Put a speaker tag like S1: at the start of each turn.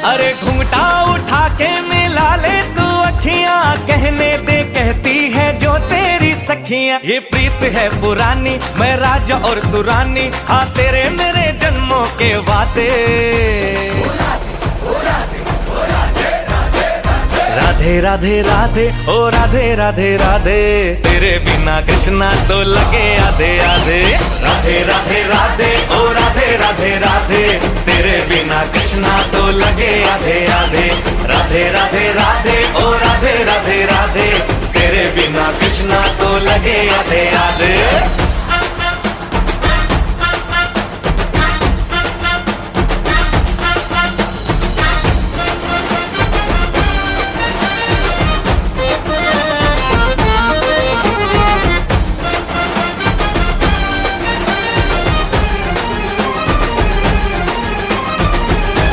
S1: अरे घुंघटा उठा के मिला ले तू अखियां, कहने दे कहती है जो तेरी सखियां। ये प्रीत है पुरानी, मैं राजा और तू रानी, हाँ तेरे मेरे जन्मों के वादे। राधे राधे राधे ओ राधे राधे राधे, तेरे बिना कृष्णा तो लगे आधे आधे। राधे राधे राधे ओ राधे राधे राधे, तेरे बिना कृष्णा तो लगे आधे आधे। राधे राधे राधे ओ राधे राधे राधे, तेरे बिना कृष्णा तो लगे आधे आधे।